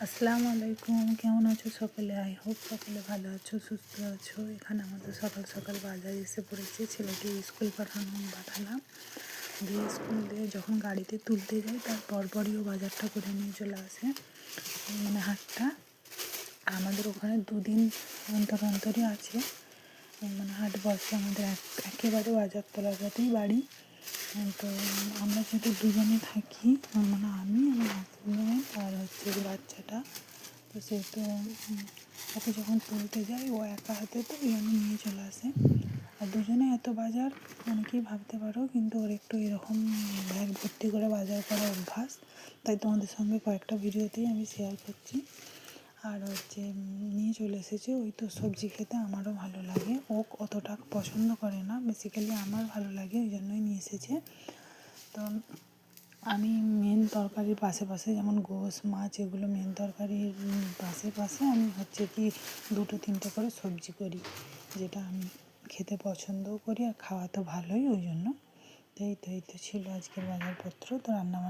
আসসালামু আলাইকুম, কেমন আছো সকলে? আই হোপ সকলে ভালো আছো, সুস্থ আছো। এখানে আমাদের সকাল সকাল বাজার এসে পড়েছে। ছেলেকে স্কুল পাঠালাম, দিয়ে স্কুল দিয়ে যখন গাড়িতে তুলতে যাই তার পরপরইও বাজারটা করে নিয়ে চলে আসে, মানে হাটটা। আমাদের ওখানে দুদিন অন্তরই আছে, মানে হাট বসে আমাদের একেবারে বাজার তলাটাতেই বাড়ি। তো আমরা যেহেতু দুজনে থাকি, মানে আমি আমার হাজব্যান্ড আর বাচ্চাটা, তো সেহেতু ওকে যখন তুলতে যাই ও একা হাতে তো আমি নিয়ে চলে আসে। আর দুজনে এত বাজার অনেকেই ভাবতে পারো, কিন্তু ওর একটু এরকম ব্যাগ ভর্তি করে বাজার করা অভ্যাস, তাই তোমাদের সঙ্গে কয়েকটা ভিডিওতেই আমি শেয়ার করছি। আর নিয়ে চলে এসেছে। ওই তো সবজি খেতে আমারও ভালো লাগে, ও অতটা পছন্দ করে না, বেসিক্যালি আমার ভালো লাগে, ওই জন্যই নিয়ে এসেছে। তো আমি মেন তরকারির পাশে যেমন গোশ মাছ এগুলো মেন তরকারির পাশে আমি কি 2-3টে করে সবজি করি, যেটা আমি খেতে পছন্দও করি আর খাওয়া তো ভালোই, ওই জন্য। তো এই তো ছিল আজকের বাজারপত্র। তো রান্নাবান্না